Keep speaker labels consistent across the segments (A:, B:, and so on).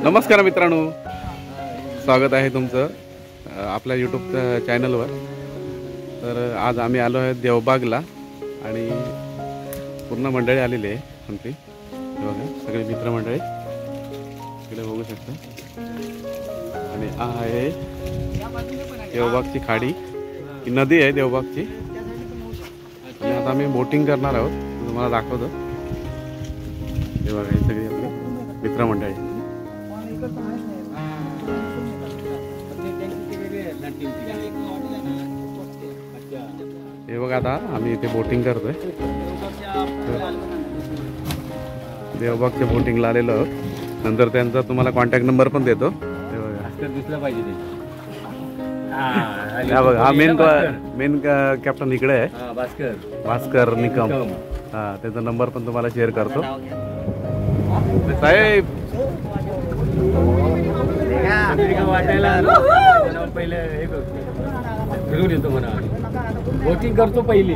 A: नमस्कार मित्रांनो, स्वागत आहे तुमचं आपल्या यूट्यूब चॅनलवर। तर आज आम्ही आलो आहे देवबागला आणि पूर्ण मंडळी आलेली आहे आमची। बघा सगळे मित्रमंडळी इकडे बघू शकता। आणि हा आहे देवबागची खाडी, ही नदी आहे देवबागची। आणि आता आम्ही बोटिंग करणार आहोत, तुम्हाला दाखवतो। हे बघा हे सगळे आपले मित्रमंडळी। हे बघा आता आम्ही इथे बोटिंग करतोय, देवबागच्या बोटिंगला आलेलो आहोत। नंतर त्यांचा तुम्हाला कॉन्टॅक्ट नंबर पण देतो। हे बघा
B: दिसला पाहिजे ते।
A: हा बघा, हा मेन कॅप्टन इकडे आहे, भास्कर निकम। हा त्याचा नंबर पण तुम्हाला शेअर करतो। साहेब
B: वाटायला पहिले हे फिरून येतो म्हणा, बोटिंग करतो पहिली।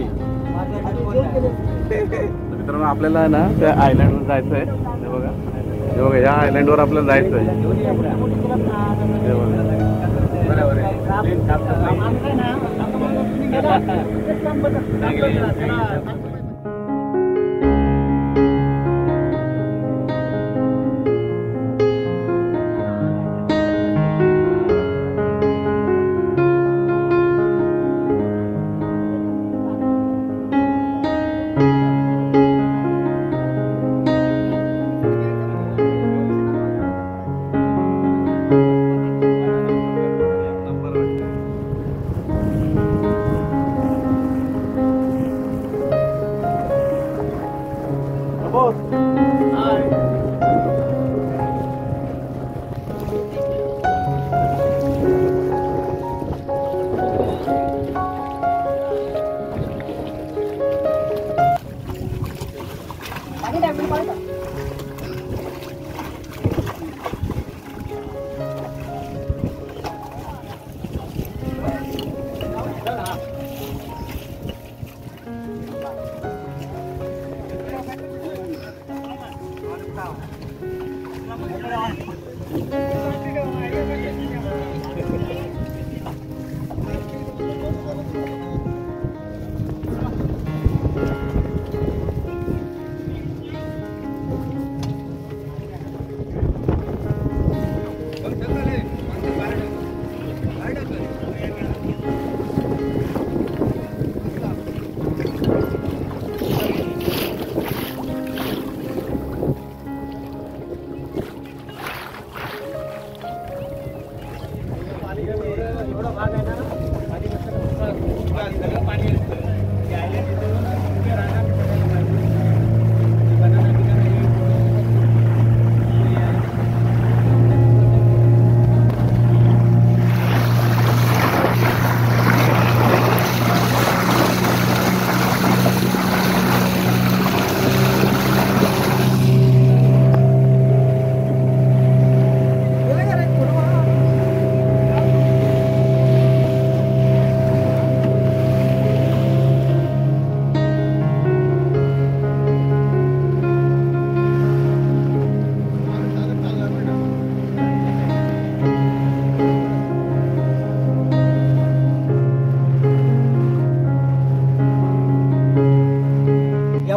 A: मित्रांनो आपल्याला ना त्या आयलँडवर जायचं आहे। हे बघा हे बघा, या आयलँडवर आपल्याला जायचं आहे। हे बघा
B: बरोबर आहे।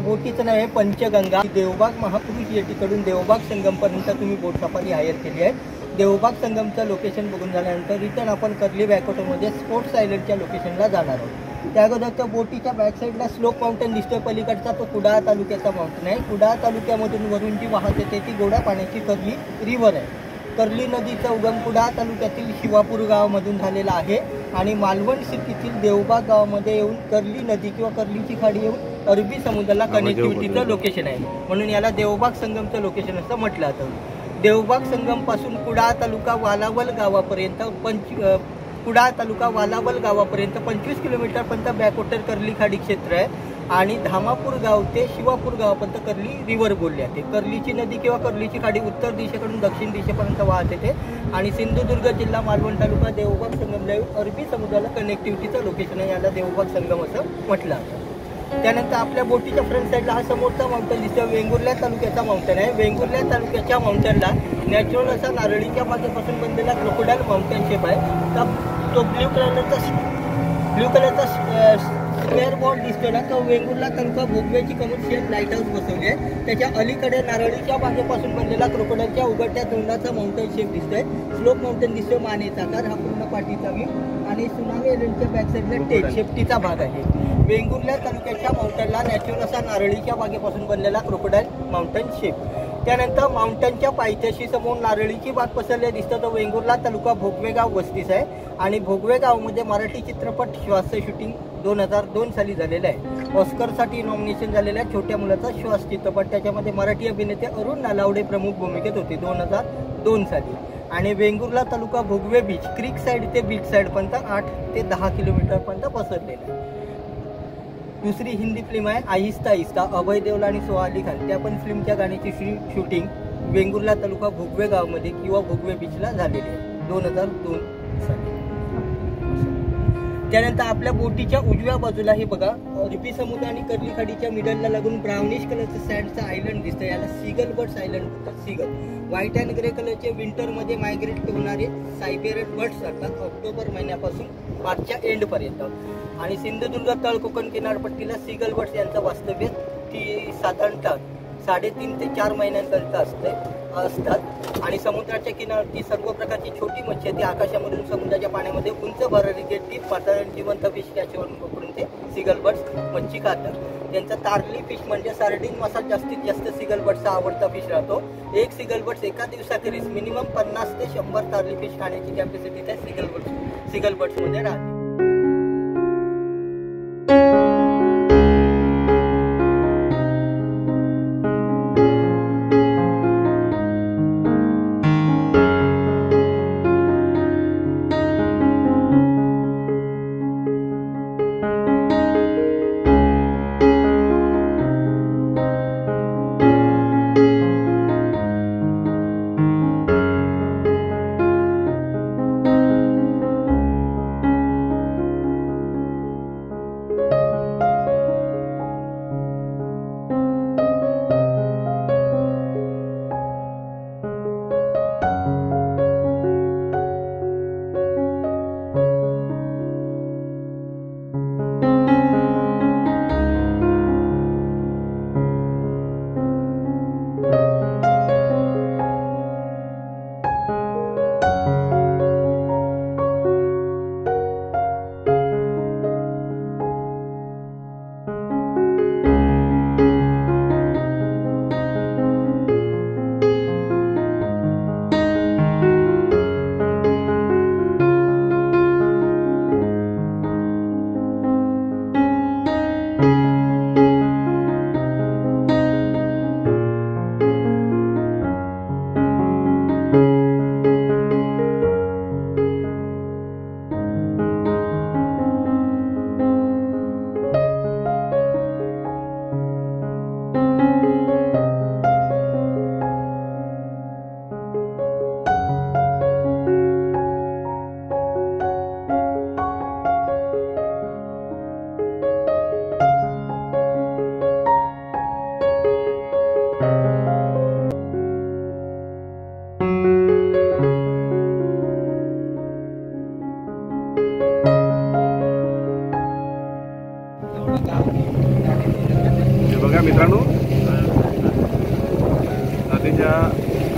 C: बोटीचं नाव आहे पंचगंगा। देवबाग महापुरुष जेटीकडून देवबाग संगम पर्यंत तुम्ही बोट सफारी हायर केली आहे। देवबाग संगमचं लोकेशन बघून झाल्यानंतर रिटर्न आपण कर्ली बॅकवॉटरमध्ये स्पोर्ट्स आयलंडच्या लोकेशनला जाणार आहोत। त्या अगोदर त्या बोटीच्या बॅक साईडला स्लोप माउंटेन दिसतोय पलीकडचा, तो कुडाळ तालुक्याचा माउंटेन आहे। कुडाळ तालुक्यामधून वरून जी वाहत येते ती गोड्या पाण्याची कर्ली रिव्हर आहे। कर्ली नदीचा उगम कुडाळ तालुक्यातील शिवापूर गावामधून झालेला आहे आणि मालवण सिटीतील देवबाग गावामध्ये येऊन कर्ली नदी किंवा कर्लीची खाडी येऊन अरबी समुद्राला कनेक्टिव्हिटीचं लोकेशन आहे, म्हणून याला देवबाग संगमचं लोकेशन असं म्हटलं जातं। देवबाग संगम पासून कुडाळ तालुका वालावल गावापर्यंत 25 किलोमीटरपर्यंत बॅकवॉटर कर्ली खाडी क्षेत्र आहे आणि धामापूर गाव ते शिवापूर गावापर्यंत कर्ली रिव्हर बोलली जाते। कर्लीची नदी किंवा कर्लीची खाडी उत्तर दिशेकडून दक्षिण दिशेपर्यंत वाहत येते आणि सिंधुदुर्ग जिल्हा मालवण तालुका देवबाग संगमला अरबी समुद्राला कनेक्टिव्हिटीचं लोकेशन आहे, याला देवबाग संगम असं म्हटलं जातं। त्यानंतर आपल्या बोटीच्या फ्रंट साईडला हा समोरचा माउंटन दिसतो, वेंगुर्ला तालुक्याचा माउंटन आहे. वेंगुर्ला तालुक्याच्या माउंटनला नॅचरल असा नारळीच्या बागेपासून बनलेला क्रोकोडाईल माउंटन शेप आहे. तर तो ब्ल्यू कलरचा स्क्वेअर बोर्ड दिसतो ना, तो वेंगुर्ला तालुका भोगव्याची कमर्शियल लाईट हाऊस बसवली आहे. त्याच्या अलीकडे नारळीच्या बागेपासून बनलेला क्रोकोडाईलच्या उघडत्या तोंडाचा माउंटन शेप दिसतोय. स्लोप माउंटन दिसतो, मानेचा आकार, हा पूर्ण पाठीचा व्ह्यू आणि सुनामी आयलंडच्या बॅक साईडला टेक शेफ्टीचा भाग आहे. वेंगुर्ला तालुक्याच्या माउंटनला नॅचरल असा नारळीच्या बागेपासून बनलेला क्रोकोडाईल माउंटन शेप. त्यानंतर माउंटनच्या पायथ्याशी समोर नारळीची बाग पसरली दिसतं. तो वेंगुर्ला तालुका भोगवेगाव वस्तीस आहे आणि भोगवेगावमध्ये मराठी चित्रपट श्वासचं शूटिंग 2002 साली झालेलं आहे. ऑस्करसाठी नॉमिनेशन झालेलं आहे छोट्या मुलाचा श्वास चित्रपट. त्याच्यामध्ये मराठी अभिनेते अरुण नालावडे प्रमुख भूमिकेत होते 2002 साली. आणि वेंगुर्ला तालुका भोगवे बीच क्रीक साईड ते बीच साईडपर्यंत 8 ते 10 किलोमीटरपर्यंत पसरलेलं आहे. दुसरी हिंदी फिल्म आहे आहिस्ता आहिस्ता, अभय देओल आणि सोहा अली खान. त्या पण फिल्मच्या गाण्याची शूटिंग वेंगुर्ला तालुका भोगवे गावमध्ये किंवा भोगवे बीचला झालेली आहे 2002 साली. त्यानंतर आपल्या बोटीच्या उजव्या बाजूला हे बघा, अरबी समुद्र आणि कर्ली खाडीच्या मिडलला लागून ब्राउनिश कलरचं सँडचं आयलंड दिसतं. याला सीगल बर्ड्स आयलंड म्हणतात. सीगल व्हाईट अँड ग्रे कलरचे विंटरमध्ये मायग्रेट होणारे सायबेरियन बर्ड्स असतात ऑक्टोबर महिन्यापासून मार्चच्या एंडपर्यंत. आणि सिंधुदुर्ग तळ कोकण किनारपट्टीला सीगल बर्ड्स यांचं वास्तव्य ती साधारणतः 3.5 ते 4 महिन्यांकरिता असतात. आणि समुद्राच्या किनारती सर्व प्रकारची छोटी मच्छी ती आकाशामधून समुद्राच्या पाण्यामध्ये उंच भरारी घेतली पातळ जिवंत फिश कॅचवरून पकडून ते सीगल बर्ड्स मच्छी खातात. त्यांचा तारली फिश म्हणजे सार्डिन मासा जास्तीत जास्त सीगल बर्ड्सचा आवडता फिश राहतो. एक सीगल बर्ड्स एका दिवसाखेरीज मिनिमम 50 ते 100 तारली फिश खाण्याची कॅपॅसिटी त्या सीगल बर्ड्समध्ये राहते.
A: मित्रांनो, नदीच्या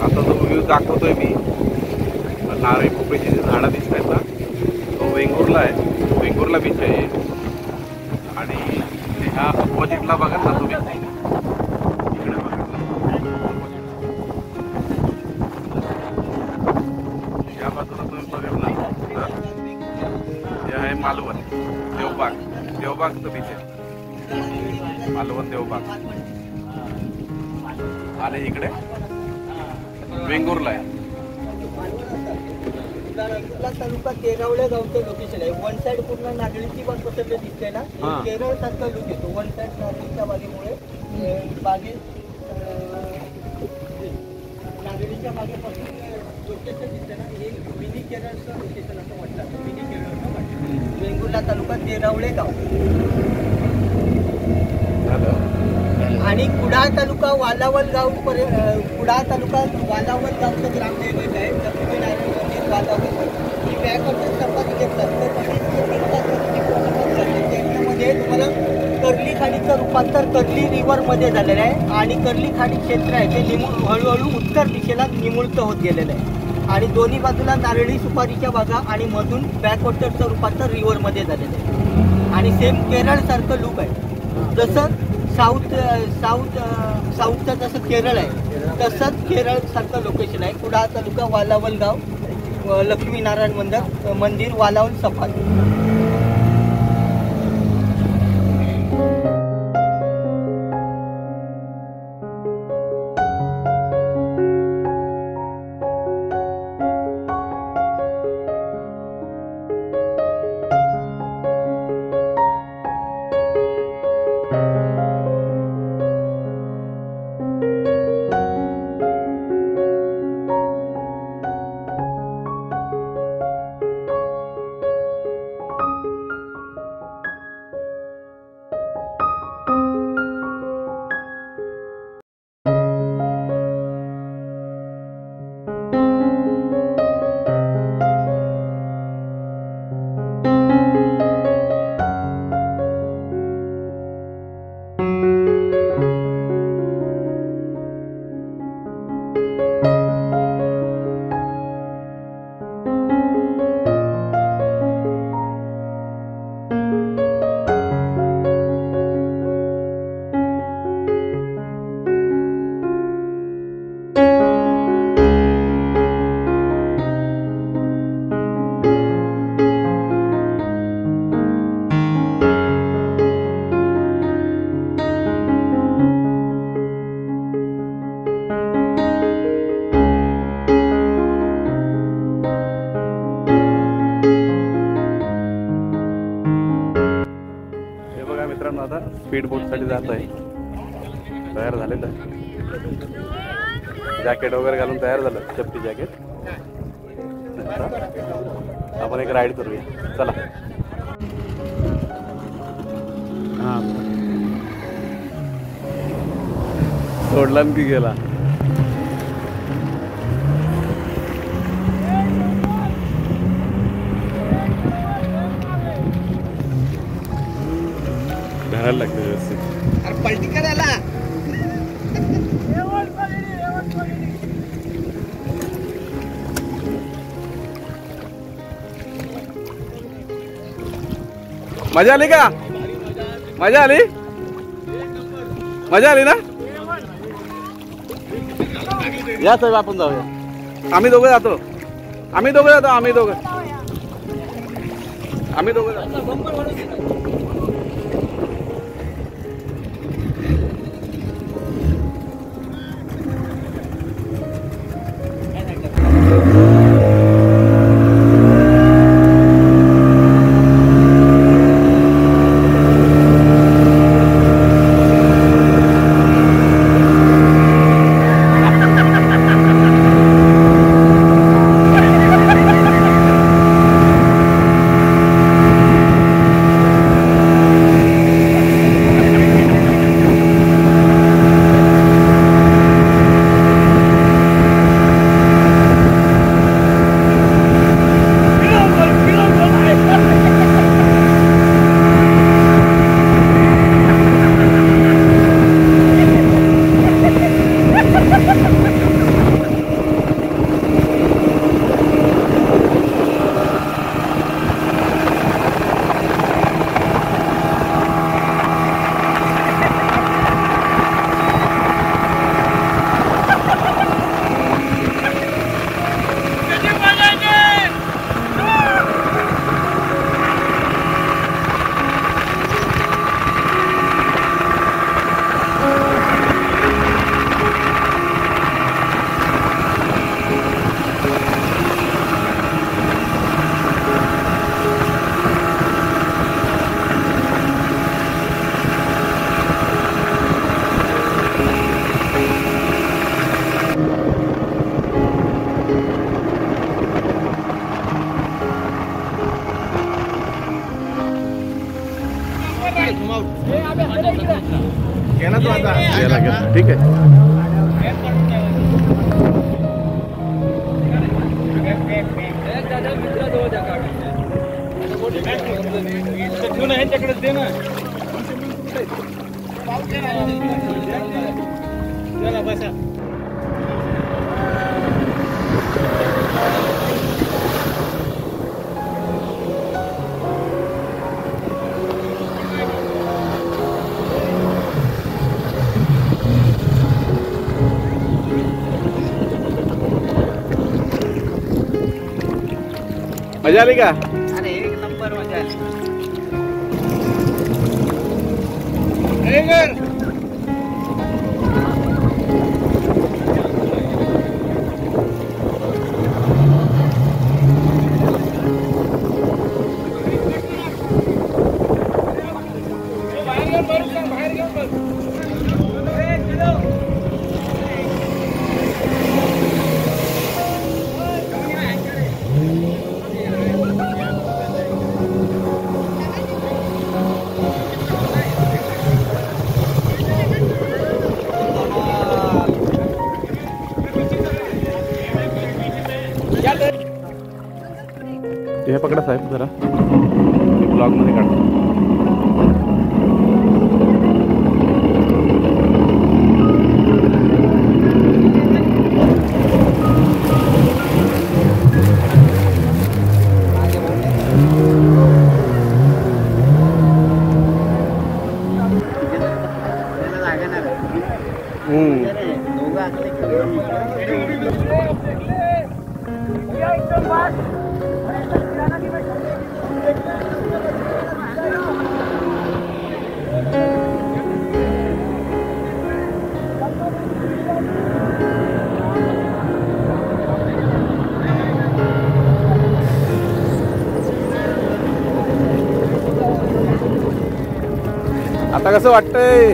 A: आता जो व्ह्यू दाखवतोय मी, नारळी पोपळीची जी झाडं दिसत आहेत ना, तो वेंगुर्ला आहे. वेंगुर्ला बीच आहे. आणि ह्या ऑपोजिटला बघा ना तुम्ही, इकडे बघा, या बाजूला तुम्ही बघितलं तर हे आहे मालवण देवबागचं बीच आहे. मालवण देवबाग. आणि इकडे वेंगुर्ला आहे.
C: तालुका केरवळे गावचं लोकेशन आहे. वन साइड पूर्ण नारळीची बाग पसरली दिसते ना, केरळ सारखा लुक येतो. वन साइड नारळीच्या बागेमुळे नारळीच्या बागेपासून लोकेशन दिसते ना, हे मिनी केरळचं लोकेशन असं म्हटलं. मिनी केरळचं म्हटलं. वेंगुर्ला तालुका केरवळे गाव. आणि कुडाळ तालुका वालावल गाव कुडाळ तालुका वालावल गावचं ग्रामदैवत आहे लक्ष्मीनारायण मंदिर वालावल. ही बॅकवॉटर सफारी घेतला त्याच्यामध्ये तुम्हाला कर्ली खाडीचं रूपांतर कर्ली रिव्हरमध्ये झालेलं आहे आणि कर्ली खाडी क्षेत्र आहे ते हळूहळू उत्तर दिशेला निमुळतं होत गेलेलं आहे आणि दोन्ही बाजूला नारळी सुपारीच्या बागा आणि मधून बॅकवॉटरचं रूपांतर रिव्हरमध्ये झालेलं आहे आणि सेम केरळसारखं लूक आहे. जसं साऊथचं जसं केरळ आहे तसंच केरळसारखं लोकेशन आहे. कुडाळ तालुका वालावल गाव लक्ष्मीनारायण मंदिर वालावल सफारी.
A: मित्रांनो आता स्पीड बोटसाठी जात आहे. तयार झालेलं आहे. जॅकेट वगैरे घालून तयार झालं सेफ्टी जॅकेट. आपण एक राईड करूया चला. हां सोडला की गेला. धरायला लागतं व्यवस्थित.
C: पलटी करायला
A: मजा आली का? मजा आली? मजा आली ना? या साहेब आपण जाऊया. आम्ही दोघं जातो. आम्ही दोघं जातो. गेला गेला ठीक आहे. मजा आली का?
C: अरे एक नंबर मजा आली.
A: हे पकडा साहेब जरा ब्लॉग मध्ये काढतो. आता कसं वाटतंय?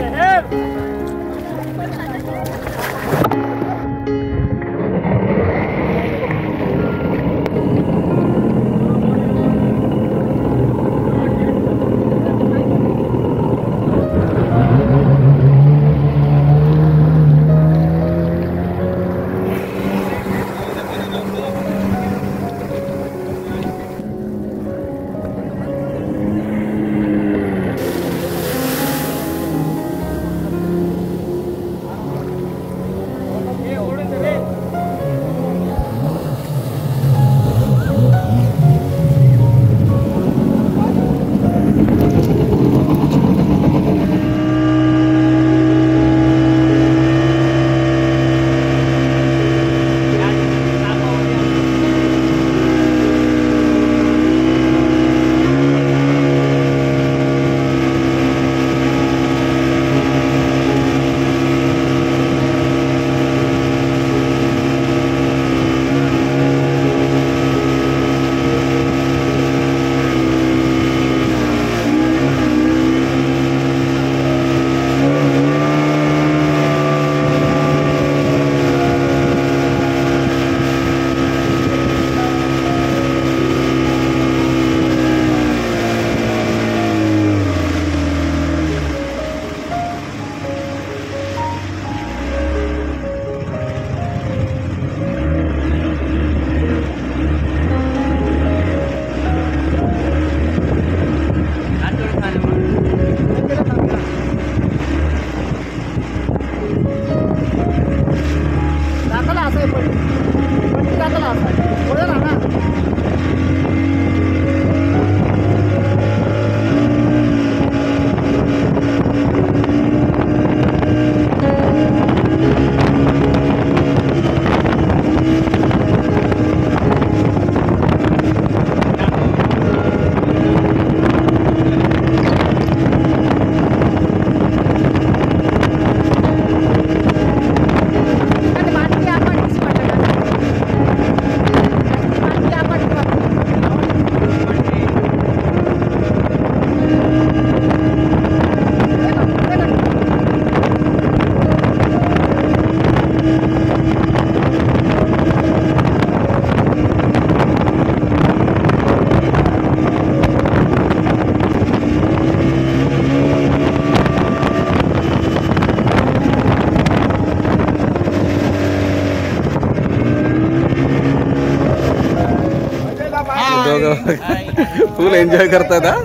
A: फुल एन्जॉय करतात हा,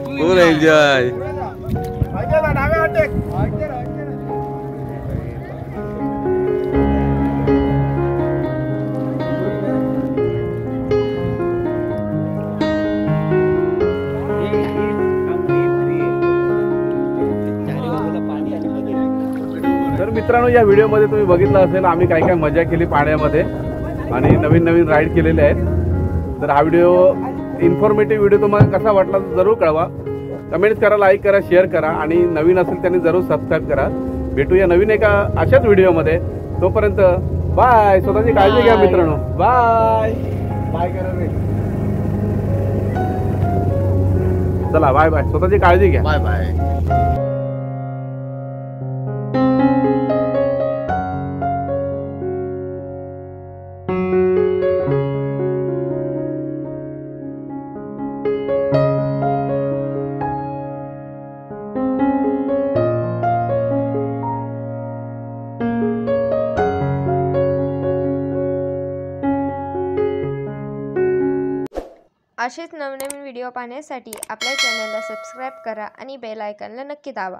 A: फुल एन्जॉय. तर मित्रांनो, या व्हिडिओमध्ये तुम्ही बघितलं असेल आम्ही काय काय मजा केली पाण्यामध्ये आणि नवीन नवीन राईड केलेले आहेत. तर हा व्हिडिओ इन्फॉर्मेटिव्ह व्हिडिओ तुम्हाला कसा वाटला जरूर कळवा. कमेंट्स करा, लाईक करा, शेअर करा आणि नवीन असेल त्यांनी जरूर सबस्क्राईब करा. भेटूया नवीन एका अशाच व्हिडिओमध्ये. तोपर्यंत बाय. स्वतःची काळजी घ्या मित्रांनो. बाय बाय करा रे. चला बाय बाय. स्वतःची काळजी घ्या.
B: Bye bye.
D: असेच नवनवीन व्हिडिओ पाहण्यासाठी आपल्या चॅनलला सबस्क्राईब करा आणि बेल आयकॉनला नक्की दाबा.